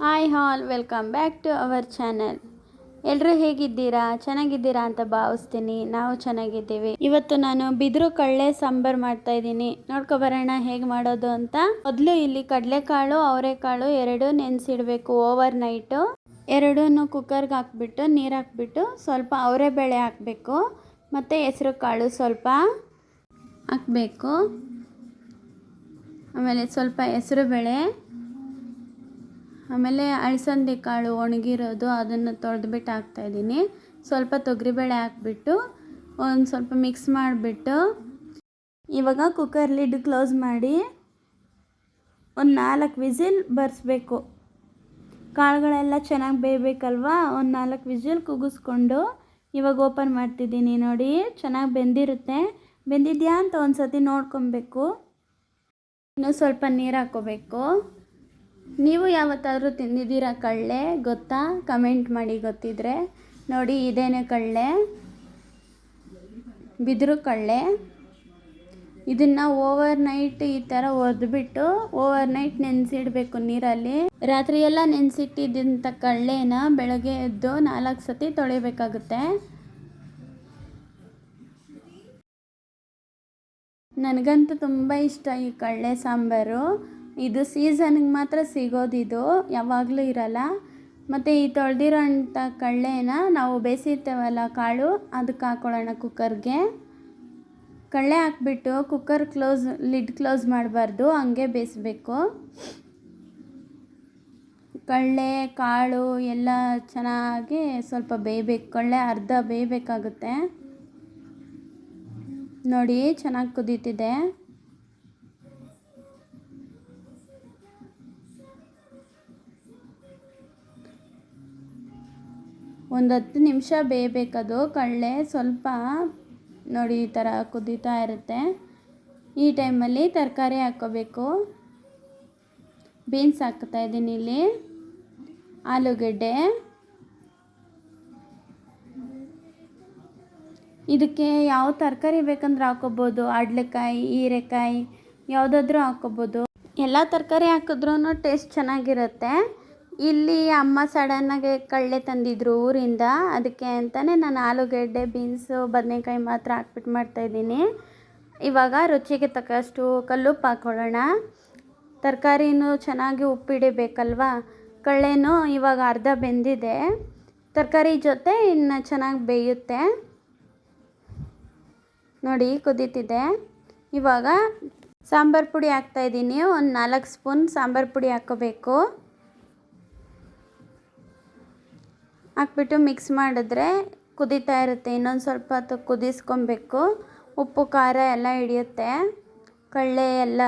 Hi all, welcome back to our channel. ಎಲ್ಲರೂ ಹೇಗಿದ್ದೀರಾ? ಚೆನ್ನಾಗಿದ್ದೀರಾ ಅಂತ ಭಾವಿಸ್ತೀನಿ. ನಾವು ಚೆನ್ನಾಗಿದ್ದೀವಿ. ಇವತ್ತು ನಾನು ಬಿದಿರು ಕಳ್ಳೆ ಸಾಂಬಾರು ಮಾಡ್ತಾಯಿದ್ದೀನಿ. ನೋಡ್ಕೊಬರೋಣ ಹೇಗೆ ಮಾಡೋದು ಅಂತ. ಮೊದಲು ಇಲ್ಲಿ ಕಡಲೆಕಾಳು ಅವರೆಕಾಳು ಎರಡೂ ನೆನೆಸಿಡಬೇಕು ಓವರ್ ನೈಟು. ಎರಡೂ ಕುಕ್ಕರ್ಗೆ ಹಾಕ್ಬಿಟ್ಟು ನೀರು ಹಾಕ್ಬಿಟ್ಟು ಸ್ವಲ್ಪ ಅವರೆಬೇಳೆ ಹಾಕಬೇಕು ಮತ್ತು ಹೆಸರು ಕಾಳು ಸ್ವಲ್ಪ ಹಾಕಬೇಕು. ಆಮೇಲೆ ಸ್ವಲ್ಪ ಹೆಸರುಬೇಳೆ, ಆಮೇಲೆ ಅಲಸಂದೆ ಕಾಳು ಒಣಗಿರೋದು ಅದನ್ನು ತೊಳೆದ್ಬಿಟ್ಟು ಹಾಕ್ತಾಯಿದ್ದೀನಿ. ಸ್ವಲ್ಪ ತೊಗರಿಬೇಳೆ ಹಾಕ್ಬಿಟ್ಟು ಒಂದು ಸ್ವಲ್ಪ ಮಿಕ್ಸ್ ಮಾಡಿಬಿಟ್ಟು ಇವಾಗ ಕುಕ್ಕರ್ ಲಿಡ್ ಕ್ಲೋಸ್ ಮಾಡಿ ಒಂದು 4 ವಿಸಿಲ್ ಬರ್ಸ್ಬೇಕು. ಕಾಳುಗಳೆಲ್ಲ ಚೆನ್ನಾಗಿ ಬೇಯಬೇಕಲ್ವಾ, ಒಂದು 4 ವಿಸಿಲ್ ಕೂಗಿಸ್ಕೊಂಡು ಇವಾಗ ಓಪನ್ ಮಾಡ್ತಿದ್ದೀನಿ. ನೋಡಿ, ಚೆನ್ನಾಗಿ ಬೆಂದಿರುತ್ತೆ. ಬೆಂದಿದೆಯಾ ಅಂತ ಒಂದು ಸತಿ ನೋಡ್ಕೊಬೇಕು. ಇನ್ನೂ ಸ್ವಲ್ಪ ನೀರು ಹಾಕ್ಕೋಬೇಕು. ನೀವು ಯಾವತ್ತಾದರೂ ತಿಂದಿದ್ದೀರಾ ಕಳ್ಳೆ? ಗೊತ್ತಾ? ಕಮೆಂಟ್ ಮಾಡಿ ಗೊತ್ತಿದ್ರೆ. ನೋಡಿ, ಇದೇನೆ ಕಳ್ಳೆ, ಬಿದಿರು ಕಳ್ಳೆ. ಇದನ್ನು ಓವರ್ ನೈಟ್ ಈ ಥರ ಒರೆದ್ಬಿಟ್ಟು ಓವರ್ ನೈಟ್ ನೆನೆಸಿಡಬೇಕು ನೀರಲ್ಲಿ. ರಾತ್ರಿ ಎಲ್ಲ ನೆನೆಸಿಟ್ಟಿದ್ದಂಥ ಕಳ್ಳೆನ ಬೆಳಗ್ಗೆ ಎದ್ದು 4 ಸತಿ ತೊಳಿಬೇಕಾಗುತ್ತೆ. ನನಗಂತೂ ತುಂಬ ಇಷ್ಟ ಈ ಕಳ್ಳೆ ಸಾಂಬಾರು. ಇದು ಸೀಸನ್ಗೆ ಮಾತ್ರ ಸಿಗೋದಿದು, ಯಾವಾಗಲೂ ಇರಲ್ಲ. ಮತ್ತು ಈ ತೊಳೆದಿರೋ ಅಂಥ ಕಳ್ಳೆನ ನಾವು ಬೇಯಿಸಿರ್ತೇವಲ್ಲ ಕಾಳು, ಅದಕ್ಕೆ ಹಾಕ್ಕೊಳ್ಳೋಣ ಕುಕ್ಕರ್ಗೆ. ಕಳ್ಳೆ ಹಾಕ್ಬಿಟ್ಟು ಕುಕ್ಕರ್ ಲಿಡ್ ಕ್ಲೋಸ್ ಮಾಡಬಾರ್ದು, ಹಂಗೆ ಬೇಯಿಸ್ಬೇಕು. ಕಳ್ಳೆ ಕಾಳು ಎಲ್ಲ ಚೆನ್ನಾಗಿ ಸ್ವಲ್ಪ ಬೇಯಬೇಕು. ಕಳ್ಳೆ ಅರ್ಧ ಬೇಯಬೇಕಾಗುತ್ತೆ. ನೋಡಿ, ಚೆನ್ನಾಗಿ ಕುದೀತಿದೆ. ಒಂದು 10 ನಿಮಿಷ ಬೇಯಬೇಕದು ಕಳ್ಳೆ. ಸ್ವಲ್ಪ ನೋಡಿ, ಈ ಥರ ಕುದೀತಾ ಇರುತ್ತೆ. ಈ ಟೈಮಲ್ಲಿ ತರಕಾರಿ ಹಾಕ್ಕೋಬೇಕು. ಬೀನ್ಸ್ ಹಾಕ್ತಾಯಿದ್ದೀನಿ ಇಲ್ಲಿ, ಆಲೂಗಡ್ಡೆ. ಇದಕ್ಕೆ ಯಾವ ತರಕಾರಿ ಬೇಕಂದ್ರೆ ಹಾಕ್ಕೋಬೋದು. ಅಡ್ಲೆಕಾಯಿ, ಹೀರೆಕಾಯಿ ಯಾವುದಾದ್ರೂ ಹಾಕ್ಕೋಬೋದು. ಎಲ್ಲ ತರಕಾರಿ ಹಾಕಿದ್ರೂ ಟೇಸ್ಟ್ ಚೆನ್ನಾಗಿರುತ್ತೆ. ಇಲ್ಲಿ ಅಮ್ಮ ಸಡನ್ನಾಗಿ ಕಳ್ಳೆ ತಂದಿದ್ರು ಊರಿಂದ, ಅದಕ್ಕೆ ಅಂತಲೇ ನಾನು ಆಲೂಗಡ್ಡೆ, ಬೀನ್ಸು, ಬದನೆಕಾಯಿ ಮಾತ್ರ ಹಾಕ್ಬಿಟ್ಟು ಮಾಡ್ತಾಯಿದ್ದೀನಿ. ಇವಾಗ ರುಚಿಗೆ ತಕ್ಕಷ್ಟು ಕಲ್ಲುಪ್ಪು ಹಾಕ್ಕೊಳ್ಳೋಣ. ತರಕಾರಿನೂ ಚೆನ್ನಾಗಿ ಉಪ್ಪಿಡಿಬೇಕಲ್ವ. ಕಳ್ಳೆನೂ ಇವಾಗ ಅರ್ಧ ಬೆಂದಿದೆ. ತರಕಾರಿ ಜೊತೆ ಇನ್ನು ಚೆನ್ನಾಗಿ ಬೇಯುತ್ತೆ. ನೋಡಿ, ಕುದೀತಿದೆ. ಇವಾಗ ಸಾಂಬಾರು ಪುಡಿ ಹಾಕ್ತಾಯಿದ್ದೀನಿ. ಒಂದು 4 ಸ್ಪೂನ್ ಸಾಂಬಾರು ಪುಡಿ ಹಾಕ್ಕೋಬೇಕು. ಹಾಕ್ಬಿಟ್ಟು ಮಿಕ್ಸ್ ಮಾಡಿದ್ರೆ ಕುದೀತಾ ಇರುತ್ತೆ. ಇನ್ನೊಂದು ಸ್ವಲ್ಪ ಹೊತ್ತು ಕುದಿಸ್ಕೊಬೇಕು. ಉಪ್ಪು ಖಾರ ಎಲ್ಲ ಹಿಡಿಯುತ್ತೆ ಕಳ್ಳೆ ಎಲ್ಲ.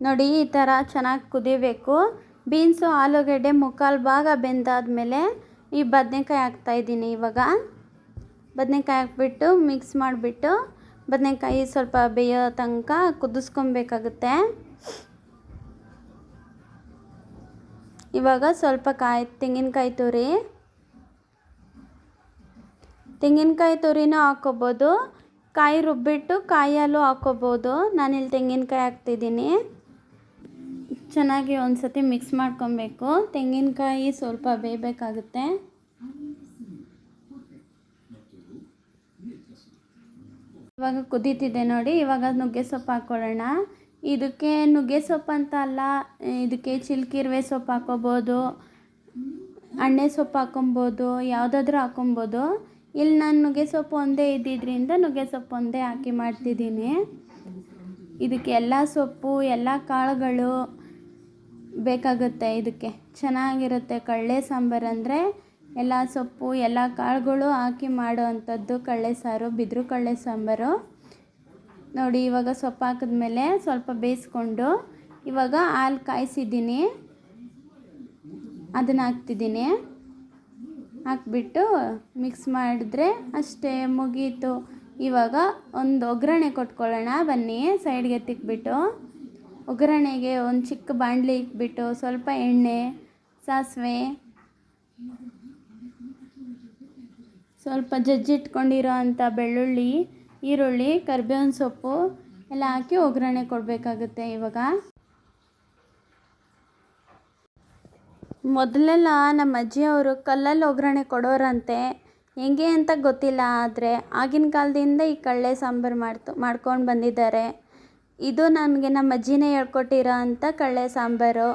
ನೋಡಿ, ಈ ಥರ ಚೆನ್ನಾಗಿ ಕುದಿಬೇಕು. ಬೀನ್ಸು ಆಲೂಗಡ್ಡೆ ಮುಕ್ಕಾಲು ಭಾಗ ಬೆಂದಾದಮೇಲೆ ಈ ಬದನೆಕಾಯಿ ಹಾಕ್ತಾಯಿದ್ದೀನಿ. ಇವಾಗ ಬದನೆಕಾಯಿ ಹಾಕ್ಬಿಟ್ಟು ಮಿಕ್ಸ್ ಮಾಡಿಬಿಟ್ಟು ಬದನೆಕಾಯಿ ಸ್ವಲ್ಪ ಬೇಯೋ ತನಕ ಕುದಿಸ್ಕೊಬೇಕಾಗುತ್ತೆ. ಇವಾಗ ಸ್ವಲ್ಪ ತೆಂಗಿನಕಾಯಿ ತುರಿನೂ ಹಾಕ್ಕೋಬೋದು. ಕಾಯಿ ರುಬ್ಬಿಟ್ಟು ಕಾಯಲ್ಲೂ ಹಾಕ್ಕೋಬೋದು. ನಾನಿಲ್ಲಿ ತೆಂಗಿನಕಾಯಿ ಹಾಕ್ತಿದ್ದೀನಿ. ಚೆನ್ನಾಗಿ ಒಂದು ಸತಿ ಮಿಕ್ಸ್ ಮಾಡ್ಕೊಬೇಕು. ತೆಂಗಿನಕಾಯಿ ಸ್ವಲ್ಪ ಬೇಯಬೇಕಾಗುತ್ತೆ. ಇವಾಗ ಕುದೀತಿದೆ ನೋಡಿ. ಇವಾಗ ನುಗ್ಗೆ ಸೊಪ್ಪು ಹಾಕ್ಕೊಳ್ಳೋಣ. ಇದಕ್ಕೆ ನುಗ್ಗೆ ಸೊಪ್ಪು ಅಂತ ಅಲ್ಲ, ಇದಕ್ಕೆ ಚಿಲ್ಕಿರುವೆ ಸೊಪ್ಪು ಹಾಕ್ಕೋಬೋದು, ಅಣ್ಣೆ ಸೊಪ್ಪು ಹಾಕ್ಕೊಬೋದು, ಯಾವುದಾದ್ರೂ ಹಾಕ್ಕೊಬೋದು. ಇಲ್ಲಿ ನಾನು ನುಗ್ಗೆ ಸೊಪ್ಪು ಒಂದೇ ಇದ್ದಿದ್ದರಿಂದ ನುಗ್ಗೆ ಸೊಪ್ಪು ಒಂದೇ ಹಾಕಿ ಮಾಡ್ತಿದ್ದೀನಿ. ಇದಕ್ಕೆ ಎಲ್ಲ ಸೊಪ್ಪು, ಎಲ್ಲ ಕಾಳುಗಳು ಬೇಕಾಗುತ್ತೆ. ಇದಕ್ಕೆ ಚೆನ್ನಾಗಿರುತ್ತೆ ಕಳ್ಳೆ ಸಾಂಬಾರು ಅಂದರೆ. ಎಲ್ಲ ಸೊಪ್ಪು, ಎಲ್ಲ ಕಾಳುಗಳು ಹಾಕಿ ಮಾಡೋ ಅಂಥದ್ದು ಕಳ್ಳೆ ಸಾರು, ಬಿದಿರು ಕಳ್ಳೆ ಸಾಂಬಾರು. ನೋಡಿ, ಇವಾಗ ಸೊಪ್ಪು ಹಾಕಿದ್ಮೇಲೆ ಸ್ವಲ್ಪ ಬೇಯಿಸ್ಕೊಂಡು ಇವಾಗ ಹಾಲು ಕಾಯಿಸಿದ್ದೀನಿ, ಅದನ್ನು ಹಾಕ್ತಿದ್ದೀನಿ. ಹಾಕ್ಬಿಟ್ಟು ಮಿಕ್ಸ್ ಮಾಡಿದ್ರೆ ಅಷ್ಟೇ, ಮುಗೀತು. ಇವಾಗ ಒಂದು ಒಗ್ಗರಣೆ ಕೊಟ್ಕೊಳ್ಳೋಣ ಬನ್ನಿ. ಸೈಡ್ಗೆ ತಿಕ್ಬಿಟ್ಟು ಒಗ್ಗರಣೆಗೆ ಒಂದು ಚಿಕ್ಕ ಬಾಣಲಿ ಇಟ್ಬಿಟ್ಟು ಸ್ವಲ್ಪ ಎಣ್ಣೆ, ಸಾಸಿವೆ, ಸ್ವಲ್ಪ ಜಜ್ಜಿಟ್ಕೊಂಡಿರೋ ಅಂಥ ಬೆಳ್ಳುಳ್ಳಿ, ಈರುಳ್ಳಿ, ಕರಿಬೇವಿನ ಸೊಪ್ಪು ಎಲ್ಲ ಹಾಕಿ ಒಗ್ಗರಣೆ ಕೊಡಬೇಕಾಗುತ್ತೆ. ಇವಾಗ ಮೊದಲೆಲ್ಲ ನಮ್ಮ ಅಜ್ಜಿಯವರು ಕಲ್ಲಲ್ಲಿ ಒಗ್ಗರಣೆ ಕೊಡೋರಂತೆ, ಹೆಂಗೆ ಅಂತ ಗೊತ್ತಿಲ್ಲ. ಆದರೆ ಆಗಿನ ಕಾಲದಿಂದ ಈ ಕಳ್ಳೆ ಸಾಂಬಾರು ಮಾಡ್ಕೊಂಡು ಬಂದಿದ್ದಾರೆ. ಇದು ನನಗೆ ನಮ್ಮ ಅಜ್ಜಿನೇ ಹೇಳ್ಕೊಟ್ಟಿರೋ ಅಂಥ ಕಳ್ಳೆ ಸಾಂಬಾರು.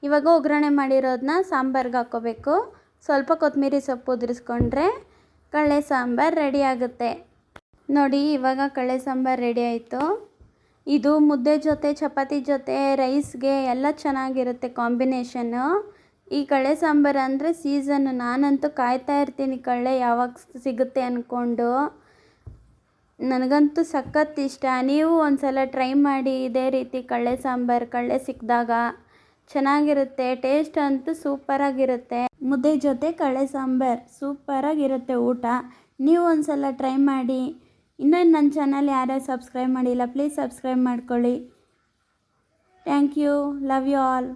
ಇವಾಗ ಒಗ್ಗರಣೆ ಮಾಡಿರೋದನ್ನ ಸಾಂಬಾರ್ಗೆ ಹಾಕ್ಕೋಬೇಕು. ಸ್ವಲ್ಪ ಕೊತ್ತಂಬರಿ ಸೊಪ್ಪು ಉದುರಿಸ್ಕೊಂಡ್ರೆ ಕಳ್ಳೆ ಸಾಂಬಾರು ರೆಡಿ ಆಗುತ್ತೆ. ನೋಡಿ, ಇವಾಗ ಕಳ್ಳೆ ಸಾಂಬಾರು ರೆಡಿ ಆಯಿತು. ಇದು ಮುದ್ದೆ ಜೊತೆ, ಚಪಾತಿ ಜೊತೆ, ರೈಸ್ಗೆ ಎಲ್ಲ ಚೆನ್ನಾಗಿರುತ್ತೆ ಕಾಂಬಿನೇಷನ್ನು. ಈ ಕಳ್ಳೆ ಸಾಂಬಾರು ಅಂದರೆ ಸೀಸನ್ನು. ನಾನಂತೂ ಕಾಯ್ತಾ ಇರ್ತೀನಿ ಕಳ್ಳೆ ಯಾವಾಗ ಸಿಗುತ್ತೆ ಅಂದ್ಕೊಂಡು. ನನಗಂತೂ ಸಖತ್ ಇಷ್ಟ. ನೀವು ಒಂದ್ಸಲ ಟ್ರೈ ಮಾಡಿ ಇದೇ ರೀತಿ ಕಳ್ಳೆ ಸಾಂಬಾರು. ಕಳ್ಳೆ ಸಿಕ್ಕಿದಾಗ ಚೆನ್ನಾಗಿರುತ್ತೆ. ಟೇಸ್ಟ್ ಅಂತೂ ಸೂಪರಾಗಿರುತ್ತೆ. ಮುದ್ದೆ ಜೊತೆ ಕಳ್ಳೆ ಸಾಂಬಾರು ಸೂಪರಾಗಿರುತ್ತೆ ಊಟ. ನೀವು ಒಂದ್ಸಲ ಟ್ರೈ ಮಾಡಿ. ಇನ್ನೂ ನನ್ನ ಚಾನಲ್ ಯಾರ್ಯಾರು ಸಬ್ಸ್ಕ್ರೈಬ್ ಮಾಡಿಲ್ಲ, ಪ್ಲೀಸ್ ಸಬ್ಸ್ಕ್ರೈಬ್ ಮಾಡ್ಕೊಳ್ಳಿ. Thank you. Love you all.